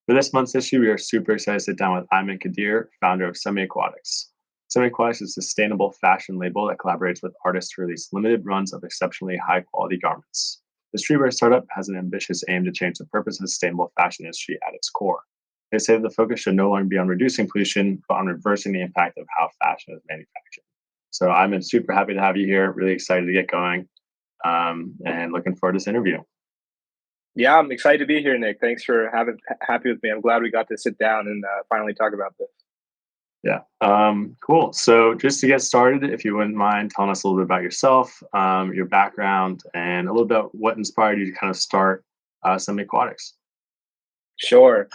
For this month's issue, we are super excited to sit down with Ayman Quadir, founder of Semi Aquatics. Semi Aquatics is a sustainable fashion label that collaborates with artists to release limited runs of exceptionally high quality garments. The streetwear startup has an ambitious aim to change the purpose of the sustainable fashion industry at its core. They say that the focus should no longer be on reducing pollution, but on reversing the impact of how fashion is manufactured. So I'm super happy to have you here. Really excited to get going, and looking forward to this interview. Yeah, I'm excited to be here, Nick. Thanks for having happy with me. I'm glad we got to sit down and finally talk about this. Yeah. Cool. So just to get started, if you wouldn't mind telling us a little bit about yourself, your background, and a little bit what inspired you to kind of start Semi Aquatics. Sure.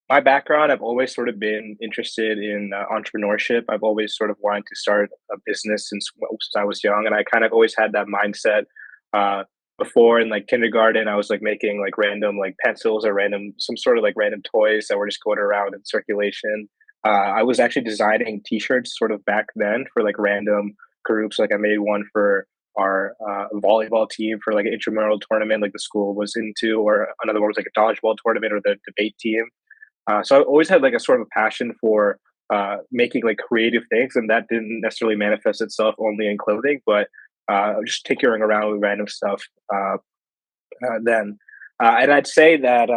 My background, I've always sort of been interested in entrepreneurship. I've always sort of wanted to start a business since I was young, and I kind of always had that mindset. Uh, Before in like kindergarten, I was like making like random like pencils or random some sort of like random toys that were just going around in circulation. I was actually designing T-shirts sort of back then for like random groups. Like I made one for our volleyball team for like an intramural tournament like the school was into, or another one was like a dodgeball tournament or the debate team. So I always had like a sort of passion for making like creative things, and that didn't necessarily manifest itself only in clothing, but just tinkering around with random stuff. Then, and I'd say that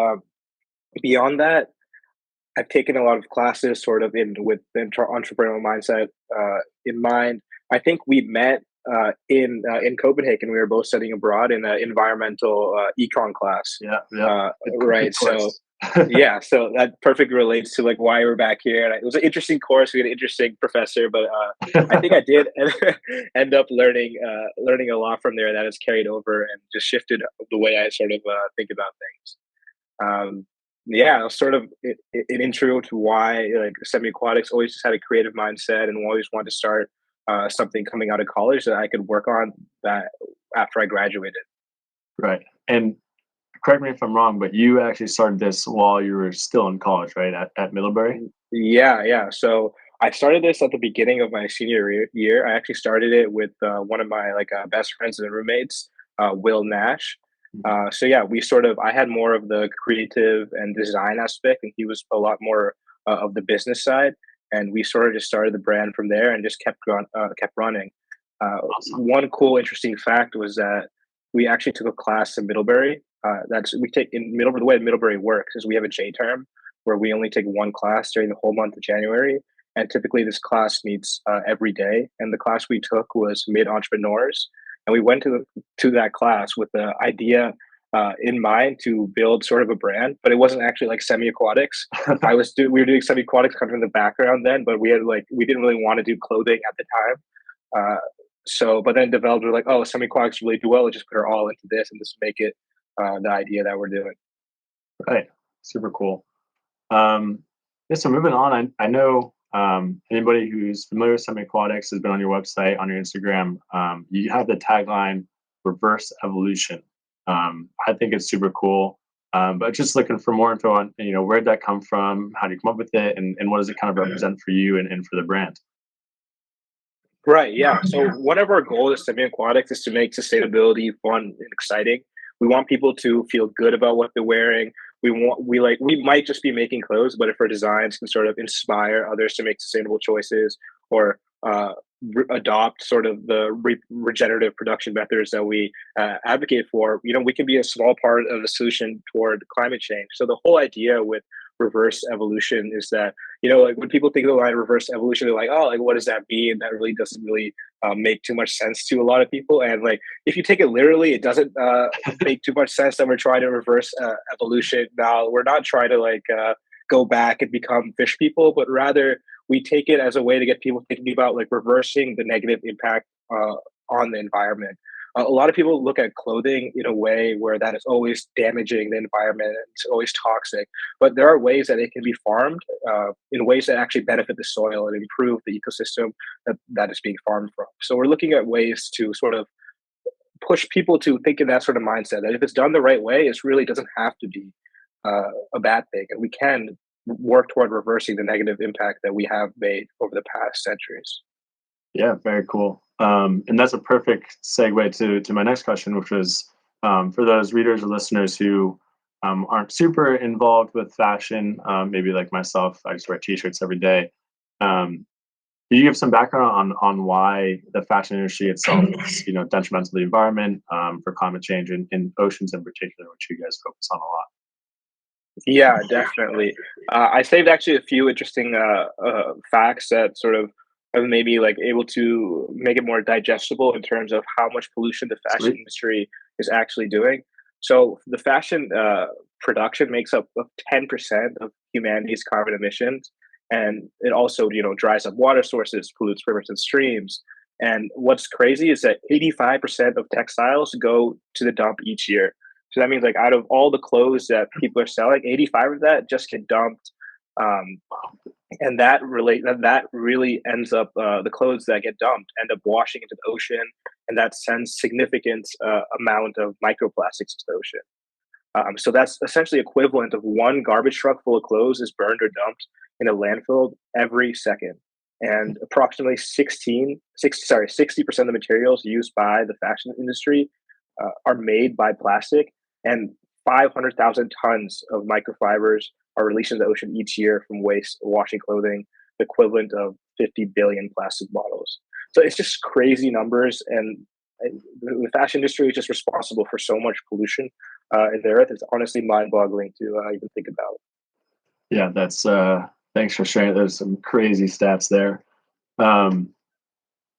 beyond that, I've taken a lot of classes sort of in with the entrepreneurial mindset in mind. I think we met in Copenhagen. We were both studying abroad in an environmental econ class. Yeah, yeah. Good Right. So course. yeah, so that perfectly relates to like why we're back here. And it was an interesting course. We had an interesting professor, but I think I did end up learning a lot from there that has carried over and just shifted the way I sort of think about things. Yeah, sort of an intro to why like Semi Aquatics always just had a creative mindset and always wanted to start something coming out of college that I could work on that after I graduated. Right. And correct me if I'm wrong, but you actually started this while you were still in college, right? At Middlebury? Yeah, yeah. So I started this at the beginning of my senior year. I actually started it with one of my like best friends and roommates, Will Nash. Mhm. So yeah, we sort of I had more of the creative and design aspect, and he was a lot more of the business side. And we sort of just started the brand from there and just kept running. Awesome. One cool, interesting fact was that we actually took a class in Middlebury. That's we take in Middlebury. The way Middlebury works is we have a J term where we only take one class during the whole month of January. And typically, this class meets every day. And the class we took was mid entrepreneurs, and we went to that class with the idea in mind to build sort of a brand, but it wasn't actually like Semi Aquatics. We were doing Semi Aquatics kind of in the background then, but we didn't really want to do clothing at the time. Uh, but then developers were like, oh, Semi Aquatics really do well. Let's just put our all into this and just make it the idea that we're doing. Right. Super cool. Um, yeah, so moving on, I know anybody who's familiar with Semi Aquatics has been on your website, on your Instagram. You have the tagline "Reverse Evolution." I think it's super cool. But just looking for more info on, where'd that come from? How do you come up with it? And what does it kind of represent for you and for the brand? Right. Yeah. So one of our goals at Semi Aquatics is to make sustainability fun and exciting. We want people to feel good about what they're wearing. We might just be making clothes, but if our designs can sort of inspire others to make sustainable choices or adopt sort of the regenerative production methods that we advocate for, we can be a small part of the solution toward climate change. So the whole idea with reverse evolution is that like when people think of the line reverse evolution, they're like, oh, like what does that mean? That really doesn't really make too much sense to a lot of people. And like if you take it literally, it doesn't make too much sense that we're trying to reverse evolution. Now we're not trying to like go back and become fish people, but rather we take it as a way to get people thinking about like reversing the negative impact on the environment. A lot of people look at clothing in a way where that is always damaging the environment and it's always toxic. But there are ways that it can be farmed in ways that actually benefit the soil and improve the ecosystem that is being farmed from. So we're looking at ways to sort of push people to think in that sort of mindset that if it's done the right way, it really doesn't have to be a bad thing, and we can work toward reversing the negative impact that we have made over the past centuries. Yeah, very cool. And that's a perfect segue to my next question, which was for those readers or listeners who aren't super involved with fashion, maybe like myself, I just wear t-shirts every day. Um, Can you give some background on why the fashion industry itself is, detrimental to the environment, for climate change in oceans in particular, which you guys focus on a lot? Yeah, definitely. I saved actually a few interesting facts that sort of are maybe like able to make it more digestible in terms of how much pollution the fashion Sweet. industry is actually doing. So the fashion production makes up of 10% of humanity's carbon emissions, and it also dries up water sources, pollutes rivers and streams. And what's crazy is that 85% of textiles go to the dump each year. So that means like out of all the clothes that people are selling, 85 of that just get dumped. Um, and that really ends up the clothes that get dumped end up washing into the ocean, and that sends significant amount of microplastics into the ocean. So that's essentially equivalent of one garbage truck full of clothes is burned or dumped in a landfill every second. And approximately 60% of the materials used by the fashion industry are made by plastic, and 500,000 tons of microfibers are released into the ocean each year from waste washing clothing, the equivalent of 50 billion plastic bottles. So it's just crazy numbers, and the fashion industry is just responsible for so much pollution in the earth. It's honestly mind-boggling to even think about. Yeah, that's thanks for sharing. There's some crazy stats there. Um,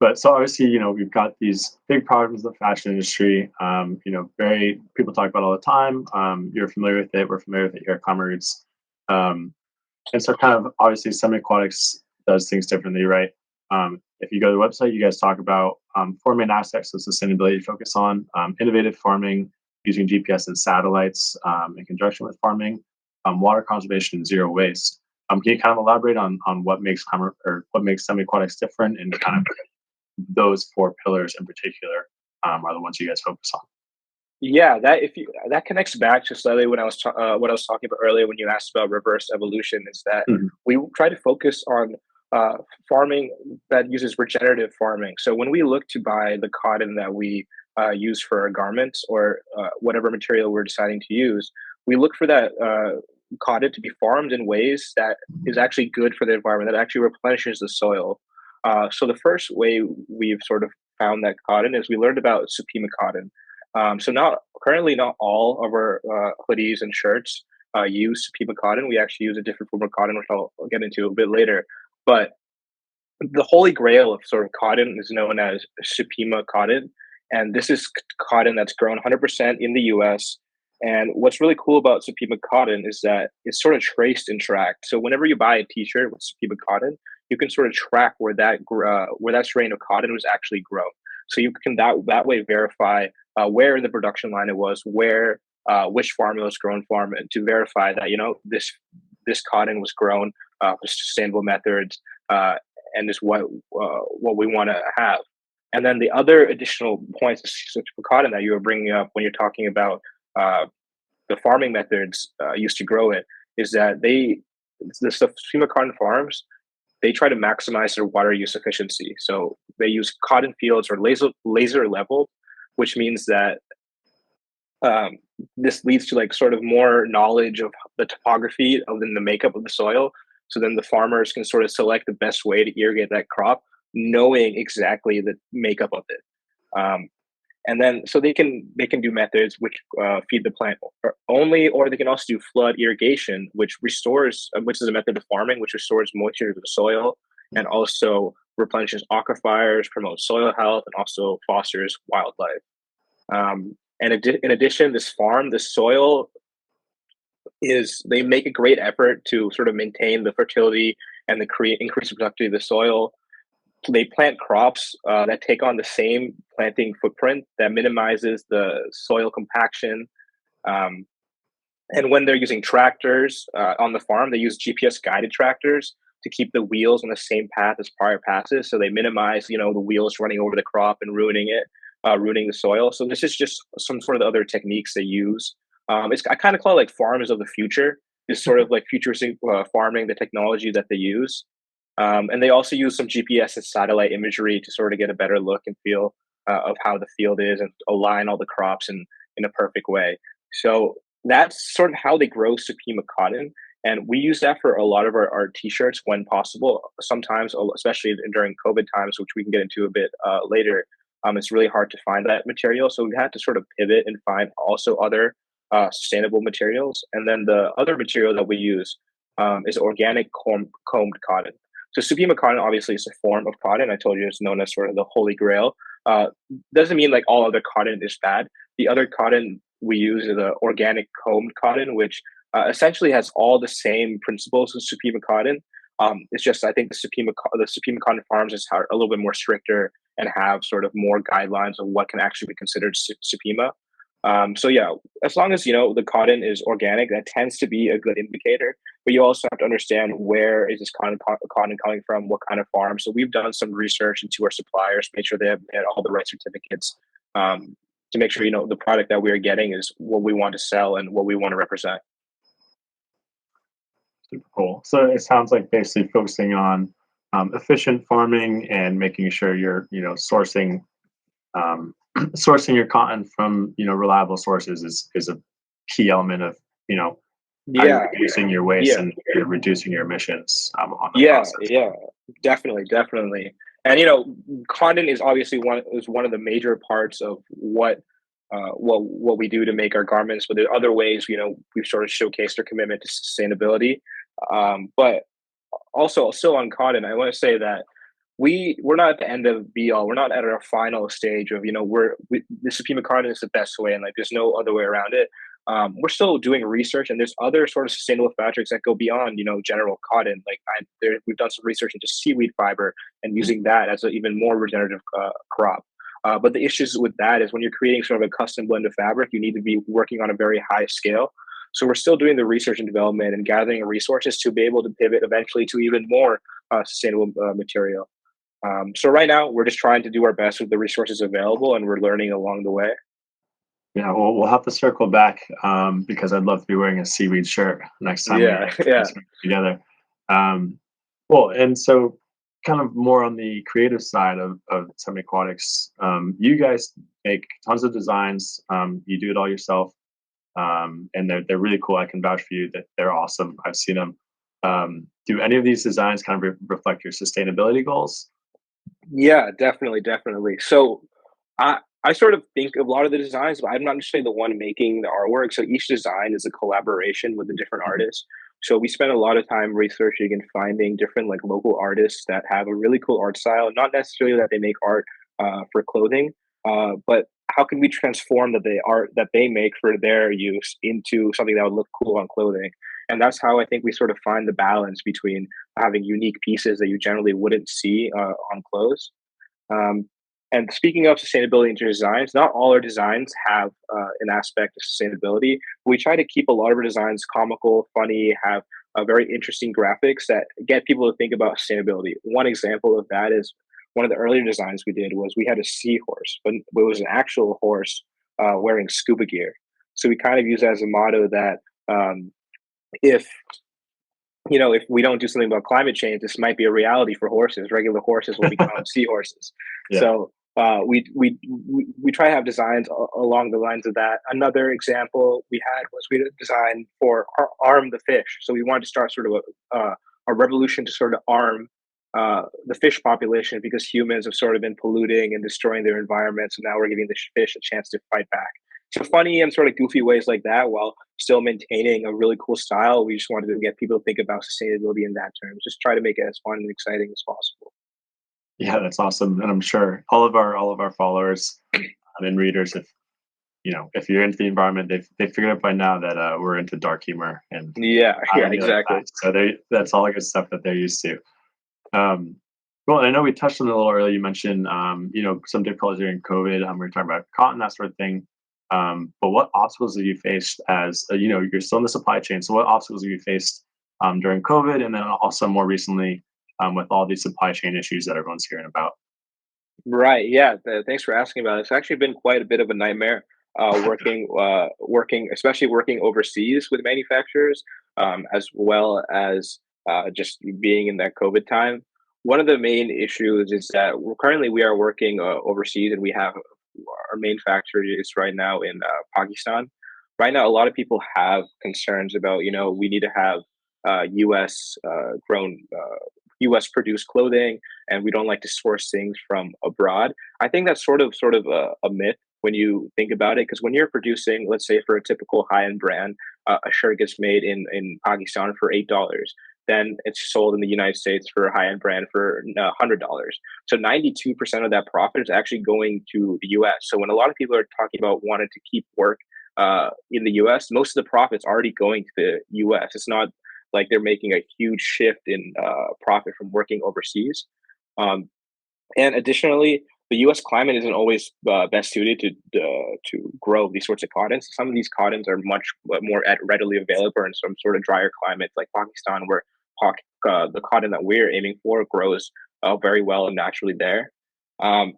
but so obviously, we've got these big problems in the fashion industry. Very people talk about all the time. You're familiar with it. We're familiar with it here at ClimateRoots. Um, and so, kind of obviously, Semi Aquatics does things differently, right? If you go to the website, you guys talk about four main aspects of sustainability you focus on: innovative farming using GPS and satellites in conjunction with farming, water conservation, and zero waste. Can you kind of elaborate on what makes Semi Aquatics different, and kind of those four pillars in particular are the ones you guys focus on? Yeah, that connects back to slightly what I was talking about earlier when you asked about reverse evolution. Is that Mhm. we try to focus on uh, farming that uses regenerative farming. So when we look to buy the cotton that we use for our garments, or whatever material we're deciding to use, we look for that cotton to be farmed in ways that is actually good for the environment, that actually replenishes the soil. So the first way we've sort of found that cotton is we learned about Supima cotton. So not all of our hoodies and shirts use Supima cotton. We actually use a different form of cotton, which I'll get into a bit later. But the holy grail of sort of cotton is known as Supima cotton, and this is cotton that's grown 100% in the U.S. And what's really cool about Supima cotton is that it's sort of traced and tracked. So whenever you buy a T-shirt with Supima cotton, you can sort of track where that strain of cotton was actually grown. So you can that way verify where in the production line it was, where which farm it was grown from, and to verify that this cotton was grown with sustainable methods, and is what we want to have. And then the other additional points of cotton that you were bringing up when you're talking about uh, the farming methods used to grow it is that the Suma cotton farms, they try to maximize their water use efficiency. So they use cotton fields or laser level, which means that um, this leads to like sort of more knowledge of the topography of the makeup of the soil. So then the farmers can sort of select the best way to irrigate that crop, knowing exactly the makeup of it. Um, and then so they can do methods which feed the plant only, or they can also do flood irrigation, which is a method of farming which restores moisture to the soil and also replenishes aquifers, promotes soil health, and also fosters wildlife. And in addition, the soil is they make a great effort to sort of maintain the fertility and the create increase the productivity of the soil. They plant crops that take on the same planting footprint that minimizes the soil compaction. Um, and when they're using tractors on the farm, they use GPS guided tractors to keep the wheels on the same path as prior passes. So they minimize, the wheels running over the crop and ruining it, ruining the soil. So this is just some sort of the other techniques they use. I kind of call it like farmers of the future. Is sort of like futuristic farming, the technology that they use. And they also use some GPS and satellite imagery to sort of get a better look and feel of how the field is and align all the crops in a perfect way. So that's sort of how they grow Supima cotton. And we use that for a lot of our t-shirts when possible. Sometimes, especially during COVID times, which we can get into a bit later, it's really hard to find that material. So we've had to sort of pivot and find also other sustainable materials. And then the other material that we use is organic combed cotton. So Supima cotton obviously is a form of cotton. I told you it's known as sort of the holy grail. Uh, doesn't mean like all other cotton is bad. The other cotton we use is the organic combed cotton, which essentially has all the same principles as Supima cotton. It's just I think the Supima cotton farms are a little bit more stricter and have sort of more guidelines of what can actually be considered Supima. So yeah, as long as the cotton is organic, that tends to be a good indicator. But you also have to understand where is this cotton coming from, what kind of farm. So we've done some research into our suppliers, made sure they had all the right certificates to make sure the product that we are getting is what we want to sell and what we want to represent. Super cool. So it sounds like basically focusing on efficient farming and making sure you're sourcing sourcing your cotton from reliable sources is a key element of how you're Yeah, reducing your waste yeah. and you're reducing your emissions on the Yeah, process. yeah, definitely, definitely. And content is obviously one of the major parts of what we do to make our garments. But there are other ways, we've sort of showcased our commitment to sustainability. But also, still on cotton, I want to say that we're not at the end of be all. We're not at our final stage of the Supima cotton is the best way, and like there's no other way around it. We're still doing research, and there's other sort of sustainable fabrics that go beyond general cotton. Like we've done some research into seaweed fiber and using that as an even more regenerative crop. But the issues with that is when you're creating sort of a custom blend of fabric, you need to be working on a very high scale. So we're still doing the research and development and gathering resources to be able to pivot eventually to even more sustainable material. So right now, we're just trying to do our best with the resources available, and we're learning along the way. Yeah, well, we'll have to circle back because I'd love to be wearing a seaweed shirt next time we Yeah, we yeah, work together. Um, well, and so kind of more on the creative side of Semi Aquatics, you guys make tons of designs. You do it all yourself, and they're really cool. I can vouch for you that they're awesome. I've seen them. Do any of these designs kind of reflect your sustainability goals? yeah, definitely, definitely. So I sort of think of a lot of the designs, but I'm not necessarily the one making the artwork. So each design is a collaboration with a different Mhm. artist. So we spend a lot of time researching and finding different like local artists that have a really cool art style. Not necessarily that they make art for clothing, but how can we transform the art that they make for their use into something that would look cool on clothing? And that's how I think we sort of find the balance between having unique pieces that you generally wouldn't see on clothes. Um, and speaking of sustainability into designs, not all our designs have an aspect of sustainability. We try to keep a lot of our designs comical, funny, have very interesting graphics that get people to think about sustainability. One example of that is one of the earlier designs we did was we had a seahorse, but it was an actual horse wearing scuba gear. So we kind of use that as a motto that if if we don't do something about climate change, this might be a reality for horses. Regular horses will become seahorses. Yeah. So we try to have designs along the lines of that. Another example we had was we did a design for arm the fish. So we wanted to start sort of a revolution to sort of arm the fish population because humans have sort of been polluting and destroying their environment. So now we're giving the fish a chance to fight back. So funny and sort of goofy ways like that while still maintaining a really cool style. We just wanted to get people to think about sustainability in that terms. Just try to make it as fun and exciting as possible. Yeah, that's awesome, and I'm sure all of our followers and readers, if you're into the environment, they figured out by now that we're into dark humor, and Yeah, I yeah, know that. exactly. So that's all the good stuff that they're used to. Um, well, and I know we touched on it a little earlier. You mentioned some difficulties during COVID. We were talking about cotton, that sort of thing. But what obstacles have you faced as you're still in the supply chain? So what obstacles have you faced during COVID, and then also more recently with all these supply chain issues that everyone's hearing about? Right. Yeah. Thanks for asking about it. It's actually been quite a bit of a nightmare working, especially working overseas with manufacturers, as well as just being in that COVID time. One of the main issues is that currently we are working overseas, and we have our main factory is right now in Pakistan. right now a lot of people have concerns about, we need to have U.S. Grown, U.S. produced clothing, and we don't like to source things from abroad. I think that's sort of a myth when you think about it, because when you're producing, let's say for a typical high end brand, a shirt gets made in Pakistan for $8. Then it's sold in the United States for a high end brand for $100. So 92% of that profit is actually going to the US. So when a lot of people are talking about wanting to keep work in the US, most of the profits already going to the US. It's not like they're making a huge shift in profit from working overseas. Um, and additionally, the U.S. climate isn't always best suited to grow these sorts of cottons. Some of these cottons are much more readily available in some sort of drier climates like Pakistan, where the cotton that we're aiming for grows very well and naturally there. Um,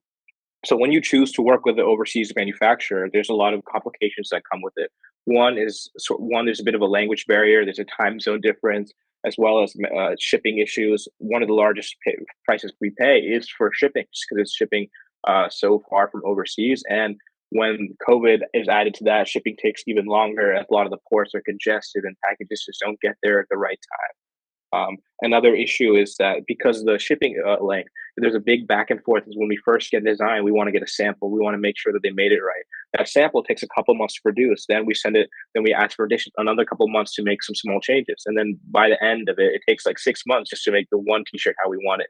so when you choose to work with an overseas manufacturer, there's a lot of complications that come with it. One, there's a bit of a language barrier. There's a time zone difference, as well as shipping issues. One of the largest prices we pay is for shipping, just because it's shipping so far from overseas. And when COVID is added to that, shipping takes even longer. As a lot of the ports are congested, and packages just don't get there at the right time. Another issue is that because of the shipping length, there's a big back and forth. Is when we first get design, we want to get a sample. We want to make sure that they made it right. That sample takes a couple months to produce. Then we send it. Then we ask for another couple months to make some small changes. And then by the end of it, it takes like 6 months just to make the one T-shirt how we want it.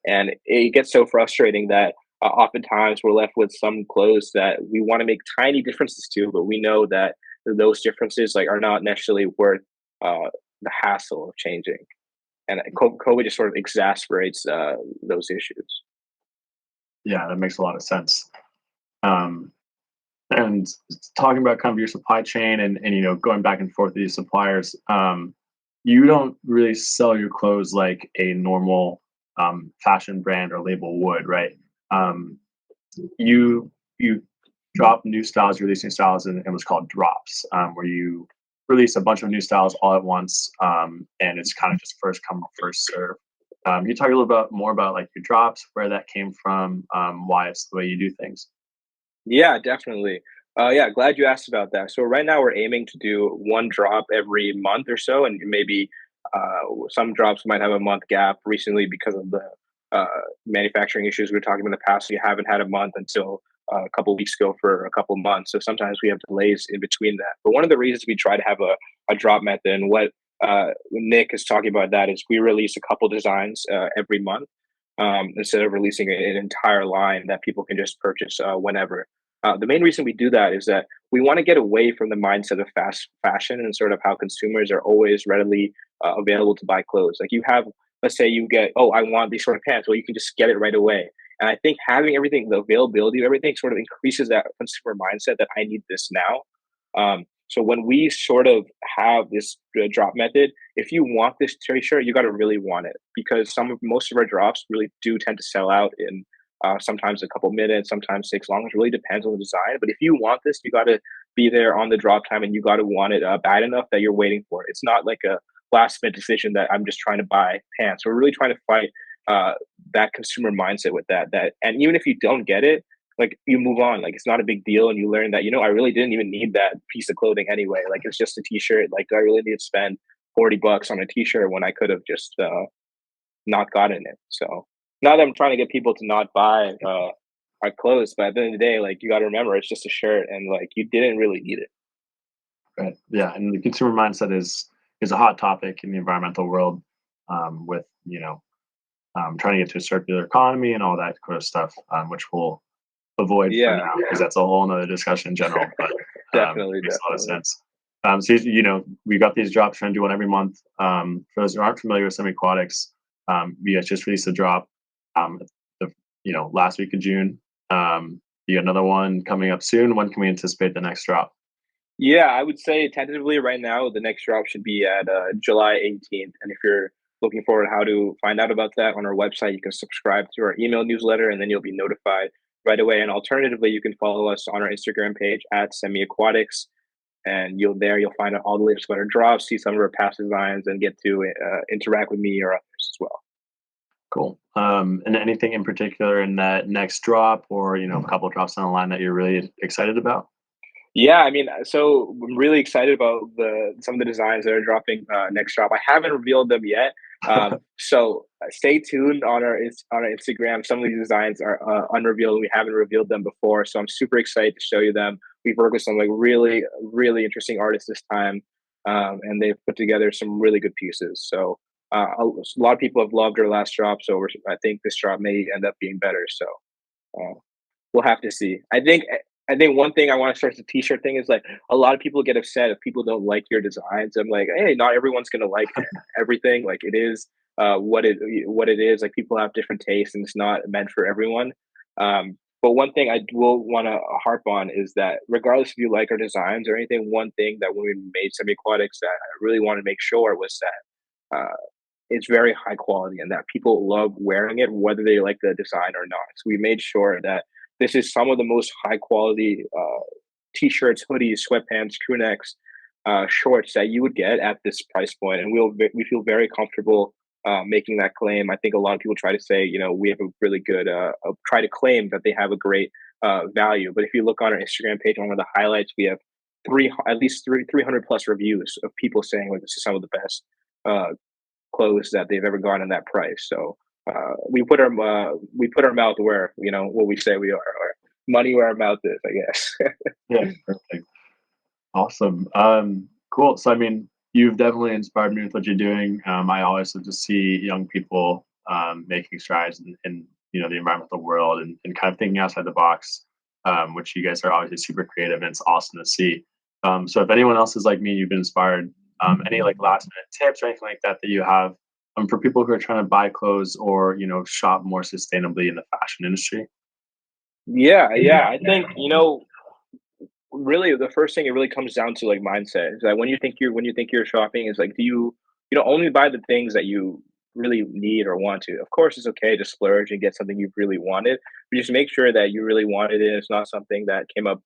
And it gets so frustrating that oftentimes we're left with some clothes that we want to make tiny differences to, but we know that those differences are not necessarily worth the hassle of changing. And COVID just sort of exasperates those issues. Yeah, that makes a lot of sense. Um, and talking about kind of your supply chain and going back and forth with these suppliers, you don't really sell your clothes like a normal fashion brand or label would, right? Um, you drop new styles, you're releasing styles in what's called drops, where you release a bunch of new styles all at once, and it's kind of just first come first serve. Can you talk a little bit more about like your drops, where that came from, why it's the way you do things? Yeah, definitely. Yeah, glad you asked about that. So right now we're aiming to do one drop every month or so, and maybe some drops might have a month gap recently because of the uh, manufacturing issues we were talking about in the past. We haven't had a month until a couple weeks ago for a couple months. So sometimes we have delays in between that. But one of the reasons we try to have a drop method, and what Nick is talking about, that is we release a couple designs every month, instead of releasing an entire line that people can just purchase whenever. The main reason we do that is that we want to get away from the mindset of fast fashion and sort of how consumers are always readily available to buy clothes. Like you have, let's say you get, oh, I want these sort of pants. Well, you can just get it right away. And I think having everything, the availability of everything, sort of increases that consumer mindset that I need this now. So when we sort of have this drop method, if you want this t-shirt, you got to really want it, because most of our drops really do tend to sell out in sometimes a couple minutes, sometimes takes longer. It really depends on the design. But if you want this, you got to be there on the drop time, and you got to want it bad enough that you're waiting for it. It's not like a last minute decision that I'm just trying to buy pants. We're really trying to fight uh, that consumer mindset with that. And even if you don't get it, like you move on. Like it's not a big deal, and you learn that I really didn't even need that piece of clothing anyway. Like it's just a t-shirt. Like do I really need to spend $40 on a t-shirt when I could have just not gotten it? So not that I'm trying to get people to not buy our clothes, but at the end of the day, like you got to remember, it's just a shirt, and like you didn't really need it. Right. Yeah, and the consumer mindset is a hot topic in the environmental world, with trying to get to a circular economy and all that kind of stuff, which we'll avoid for Yeah, now because that's a whole nother discussion in general. But definitely, makes a lot of definitely. sense. So we got these drops, trying to do one every month. For those who aren't familiar with Semi Aquatics, we just released a drop, the last week of June. You got another one coming up soon. When can we anticipate the next drop? Yeah, I would say tentatively right now, the next drop should be at July 18th. And if you're looking forward to how to find out about that on our website, you can subscribe to our email newsletter, and then you'll be notified right away. And alternatively, you can follow us on our Instagram page at Semi Aquatics, and you'll find out all the latest about our drops, see some of our past designs, and get to interact with me or others as well. Cool. And anything in particular in that next drop, or a couple drops down the line that you're really excited about? Yeah, I mean, so I'm really excited about the some of the designs that are dropping next drop. I haven't revealed them yet, so stay tuned on our Instagram. Some of these designs are unrevealed. We haven't revealed them before, so I'm super excited to show you them. We've worked with some like really interesting artists this time, and they've put together some really good pieces. So a lot of people have loved our last drop, so I think this drop may end up being better. So. Uh, We'll have to see. I think one thing I want to start the t-shirt thing is like a lot of people get upset if people don't like your designs. I'm like, hey, not everyone's gonna like everything. Like it is what it is. Like people have different tastes, and it's not meant for everyone. But one thing I will want to harp on is that regardless if you like our designs or anything, one thing that when we made Semi Aquatics that I really wanted to make sure was that it's very high quality and that people love wearing it whether they like the design or not. So we made sure that this is some of the most high quality t-shirts, hoodies, sweatpants, crew necks, shorts that you would get at this price point, and we feel very comfortable making that claim. I think a lot of people try to say, we have a really good try to claim that they have a great value, but if you look on our Instagram page, on one of the highlights, we have at least 300 plus reviews of people saying like this is some of the best uh, clothes that they've ever gotten in that price. So we put our mouth where what we say we are, or money where our mouth is, I guess. Yeah, perfect. Awesome. Cool. So, I mean, you've definitely inspired me with what you're doing. I always love to see young people making strides in the environmental world and kind of thinking outside the box, which you guys are obviously super creative, and it's awesome to see. So, if anyone else is like me, you've been inspired. Any like last minute tips or anything like that that you have for people who are trying to buy clothes or shop more sustainably in the fashion industry? Yeah, I think really the first thing it really comes down to like mindset is that when you think you're shopping is like, do you only buy the things that you really need or want to. Of course it's okay to splurge and get something you've really wanted, but just make sure that you really wanted it. It's not something that came up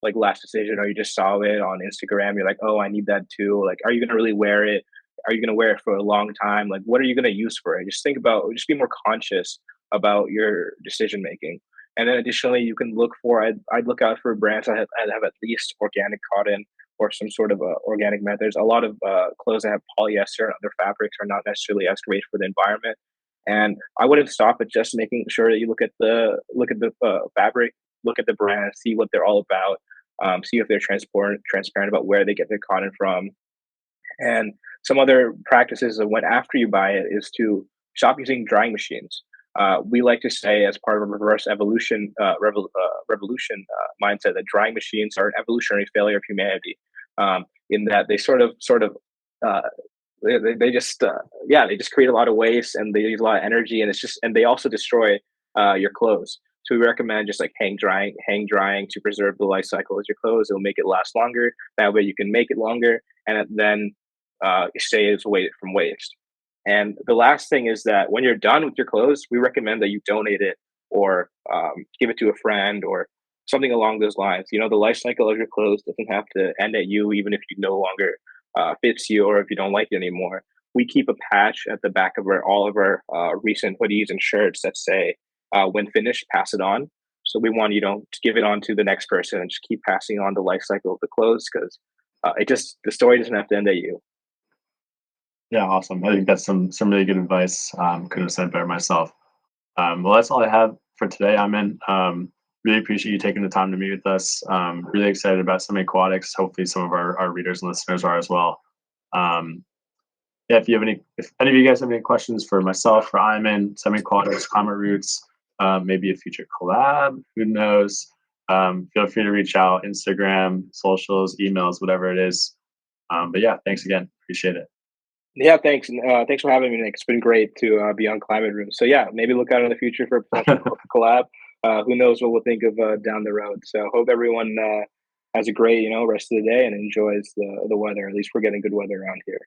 like last decision, or you just saw it on Instagram, you're like, oh, I need that too. Like, are you going to really wear it? Are you going to wear it for a long time? Like, what are you going to use for it? Just be more conscious about your decision making. And then additionally, you can look for, I'd look out for brands that have at least organic cotton or some sort of organic methods. A lot of clothes that have polyester and other fabrics are not necessarily as great for the environment. And I wouldn't stop at just making sure that you look at the fabric, look at the brand, see what they're all about, see if they're transparent about where they get their cotton from. And some other practices of when after you buy it is to stop using drying machines. We like to say, as part of a reverse revolution mindset, that drying machines are an evolutionary failure of humanity. In that they uh, they just they just create a lot of waste and they use a lot of energy, and they also destroy your clothes. So we recommend just like hang drying to preserve the life cycle of your clothes. It'll make it last longer. That way you can make it longer, and then saves weight from waste. And the last thing is that when you're done with your clothes, we recommend that you donate it or give it to a friend or something along those lines. The life cycle of your clothes doesn't have to end at you, even if you no longer fits you or if you don't like it anymore. We keep a patch at the back of all of our recent hoodies and shirts that say, when finished, pass it on. So we want you to give it on to the next person and just keep passing on the life cycle of the clothes, because the story doesn't have to end at you. Yeah, awesome. I think that's some really good advice. Couldn't have said better myself. Well, that's all I have for today. I'm in. Really appreciate you taking the time to meet with us. Really excited about Semi Aquatics. Hopefully, some of our readers and listeners are as well. Um, yeah, if any of you guys have any questions for myself, for Ayman, Semi Aquatics, ClimateRoots, maybe a future collab, who knows? Feel free to reach out, Instagram, socials, emails, whatever it is. But yeah, thanks again. Appreciate it. Yeah, thanks. And, thanks for having me, Nick. It's been great to be on Climate Room. So yeah, maybe look out in the future for a potential collab. Who knows what we'll think of down the road. So hope everyone has a great rest of the day and enjoys the weather. At least we're getting good weather around here.